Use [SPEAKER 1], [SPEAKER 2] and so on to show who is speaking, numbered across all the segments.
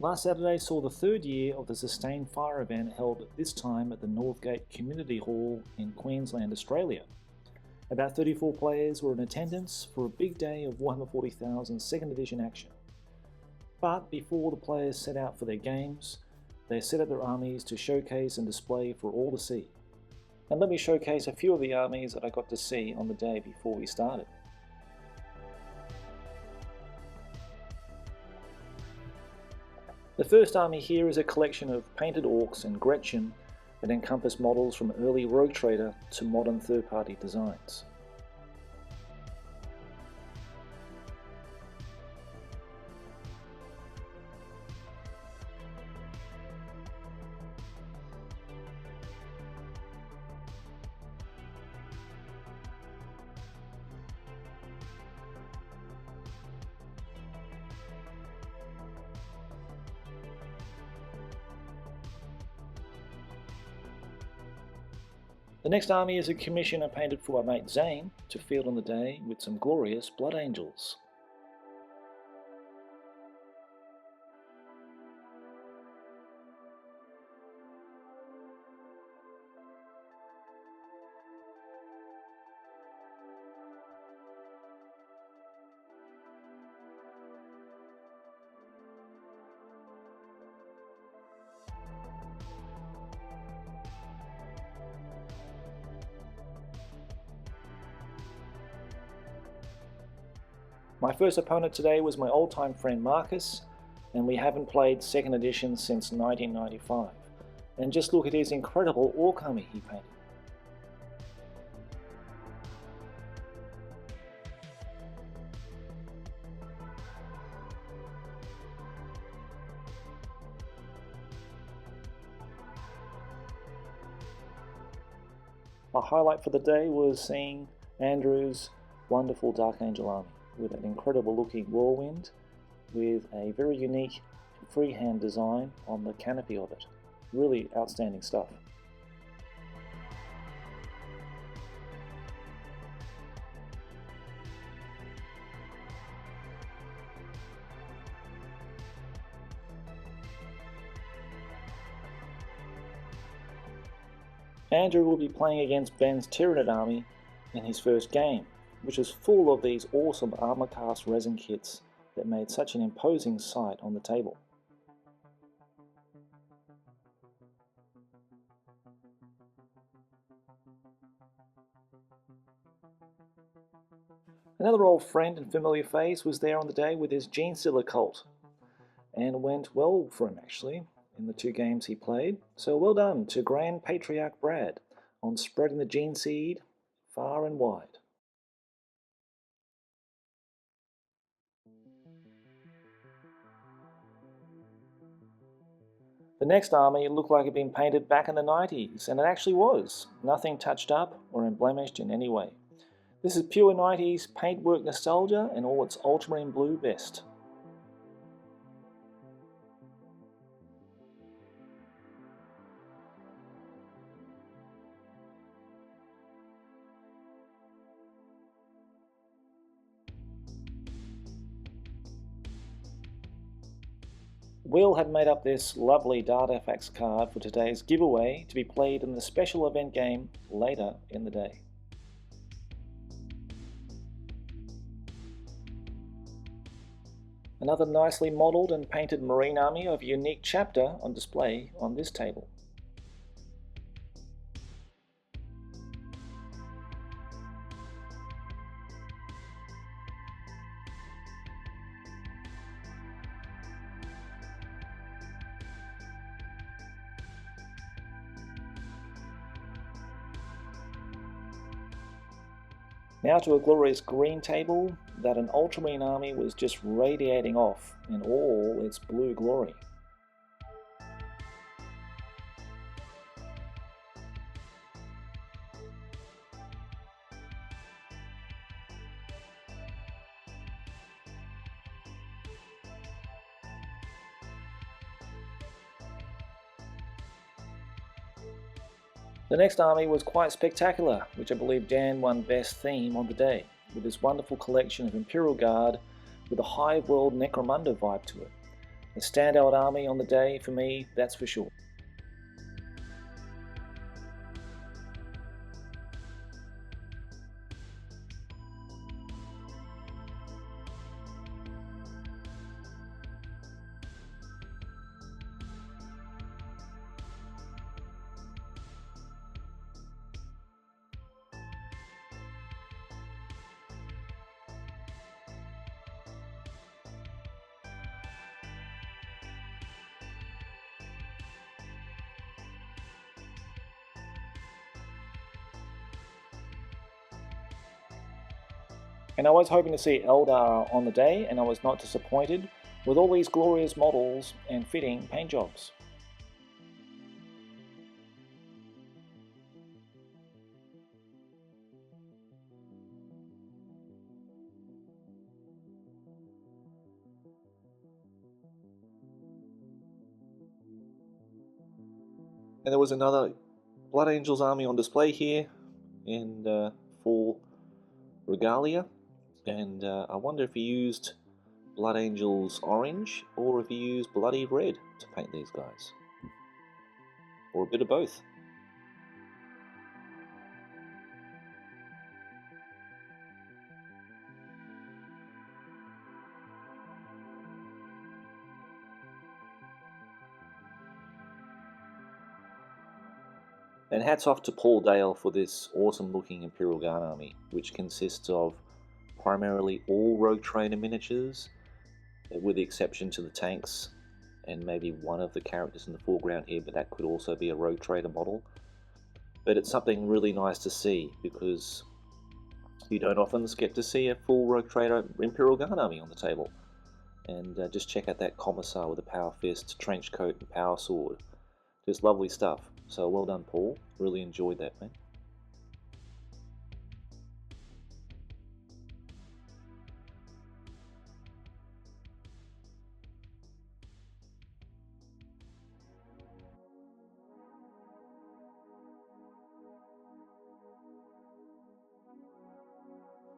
[SPEAKER 1] Last Saturday saw the third year of the Sustained Fire event held this time at the Northgate Community Hall in Queensland, Australia. About 34 players were in attendance for a big day of Warhammer 40,000 2nd Edition action. But before the players set out for their games, they set up their armies to showcase and display for all to see. And let me showcase a few of the armies that I got to see on the day before we started. The first army here is a collection of painted orcs and Gretchen that encompass models from early Rogue Trader to modern third-party designs. The next army is a commission I painted for my mate Zane to field on the day with some glorious Blood Angels. My first opponent today was my old-time friend Marcus, and we haven't played 2nd edition since 1995. And just look at his incredible orc army he painted. My highlight for the day was seeing Andrew's wonderful Dark Angel army, with an incredible looking whirlwind with a very unique freehand design on the canopy of it. Really outstanding stuff. Andrew will be playing against Ben's Tyranid army in his first game, which is full of these awesome armor cast resin kits that made such an imposing sight on the table. Another old friend and familiar face was there on the day with his Gene Stealer cult, and went well for him actually in the 2 games he played. So well done to Grand Patriarch Brad on spreading the gene seed far and wide. The next army looked like it had been painted back in the 90s, and it actually was. Nothing touched up or emblemished in any way. This is pure 90s paintwork nostalgia in all its ultramarine blue best. Will had made up this lovely Dartifacts card for today's giveaway to be played in the special event game later in the day. Another nicely modelled and painted Marine army of a unique chapter on display on this table. Now to a glorious green table that an ultramarine army was just radiating off in all its blue glory. The next army was quite spectacular, which I believe Dan won Best Theme on the day, with this wonderful collection of Imperial Guard with a Hive World Necromunda vibe to it. A standout army on the day for me, that's for sure. And I was hoping to see Eldar on the day, and I was not disappointed with all these glorious models and fitting paint jobs. And there was another Blood Angels army on display here in full regalia, and I wonder if he used Blood Angels orange or if he used bloody red to paint these guys, or a bit of both. And hats off to Paul Dale for this awesome looking Imperial Guard army, which consists of primarily all Rogue Trader miniatures, with the exception to the tanks and maybe one of the characters in the foreground here, but that could also be a Rogue Trader model. But it's something really nice to see, because you don't often get to see a full Rogue Trader Imperial Guard army on the table. And just check out that Commissar with a Power Fist, Trench Coat and Power Sword. Just lovely stuff. So well done, Paul. Really enjoyed that, man.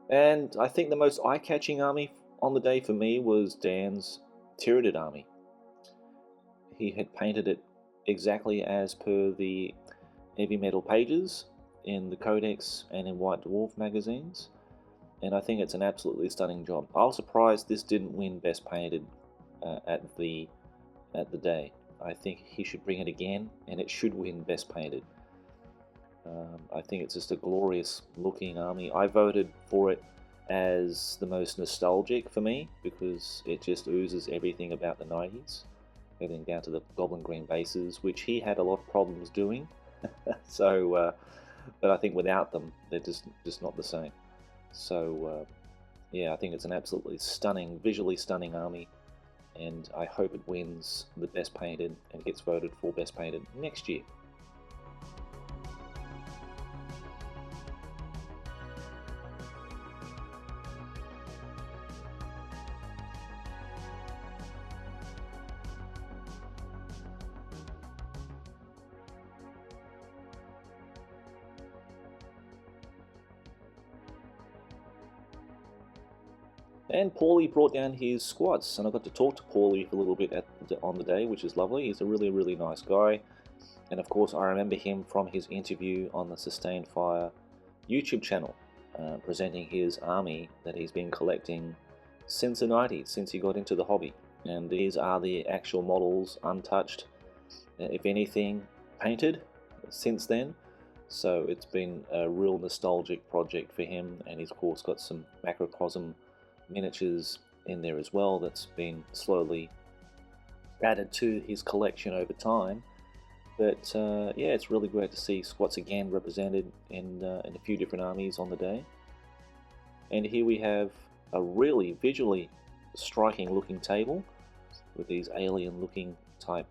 [SPEAKER 1] And I think the most eye-catching army on the day for me was Dan's Tyranid army. He had painted it exactly as per the heavy metal pages in the Codex and in White Dwarf magazines, and I think it's an absolutely stunning job. I was surprised this didn't win Best Painted at the day. I think he should bring it again, and it should win Best Painted. I think it's just a glorious looking army. I voted for it as the most nostalgic for me, because it just oozes everything about the 90s. Everything down to the Goblin Green bases, which he had a lot of problems doing. So, but I think without them, they're just not the same. So, yeah, I think it's an absolutely stunning, visually stunning army, and I hope it wins the Best Painted and gets voted for Best Painted next year. And Paulie brought down his squads, and I got to talk to Paulie for a little bit on the day, which is lovely. He's a really nice guy, and of course I remember him from his interview on the Sustained Fire YouTube channel, presenting his army that he's been collecting since the 90s, since he got into the hobby. And these are the actual models, untouched, if anything, painted since then. So it's been a real nostalgic project for him, and he's of course got some macrocosm miniatures in there as well that's been slowly added to his collection over time. But yeah, it's really great to see squats again represented in a few different armies on the day. And here we have a really visually striking looking table with these alien looking type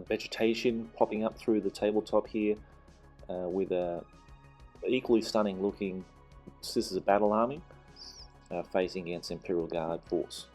[SPEAKER 1] vegetation popping up through the tabletop here, with a equally stunning looking, this is a battle army facing against Imperial Guard force.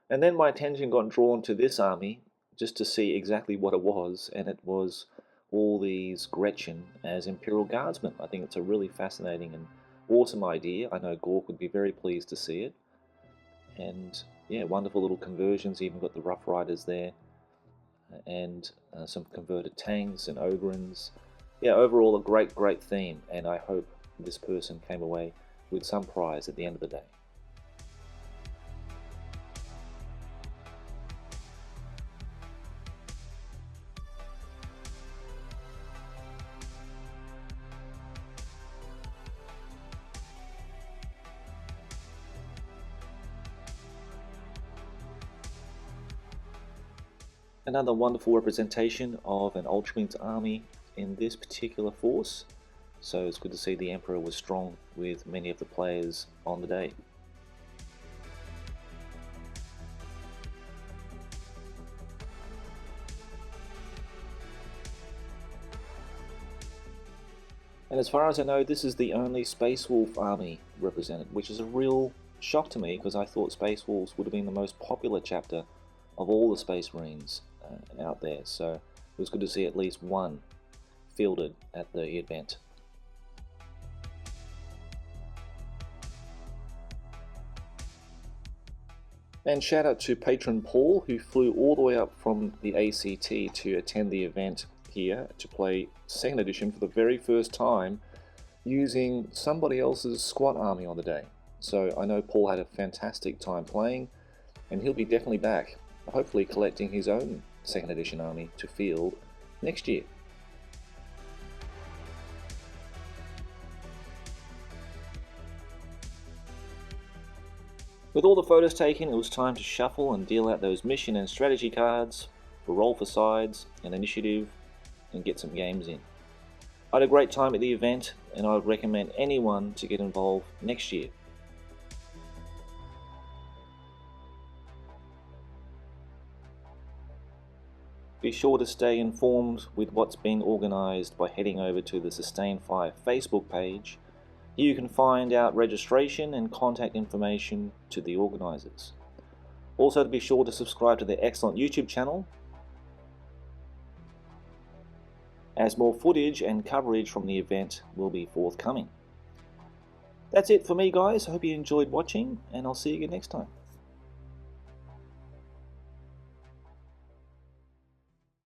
[SPEAKER 1] And then my attention got drawn to this army just to see exactly what it was, and it was all these Gretchen as Imperial Guardsmen. I think it's a really fascinating and awesome idea. I know Gork would be very pleased to see it. And yeah, wonderful little conversions, even got the Rough Riders there, and some converted tanks and Ogrins. Yeah, overall a great theme, and I hope this person came away with some prize at the end of the day. Another wonderful representation of an Ultramarines army in this particular force, so it's good to see the Emperor was strong with many of the players on the day. And as far as I know, this is the only Space Wolf army represented, which is a real shock to me because I thought Space Wolves would have been the most popular chapter of all the Space Marines out there, so it was good to see at least one fielded at the event. And shout out to patron Paul, who flew all the way up from the ACT to attend the event here to play 2nd edition for the very first time using somebody else's squad army on the day. So I know Paul had a fantastic time playing, and he'll be definitely back, hopefully collecting his own 2nd edition army to field next year. With all the photos taken, it was time to shuffle and deal out those mission and strategy cards for roll for sides and initiative and get some games in. I had a great time at the event, and I would recommend anyone to get involved next year. Be sure to stay informed with what's being organised by heading over to the Sustain Fire Facebook page. Here you can find out registration and contact information to the organisers. Also, to be sure to subscribe to their excellent YouTube channel, as more footage and coverage from the event will be forthcoming. That's it for me, guys. I hope you enjoyed watching, and I'll see you again next time.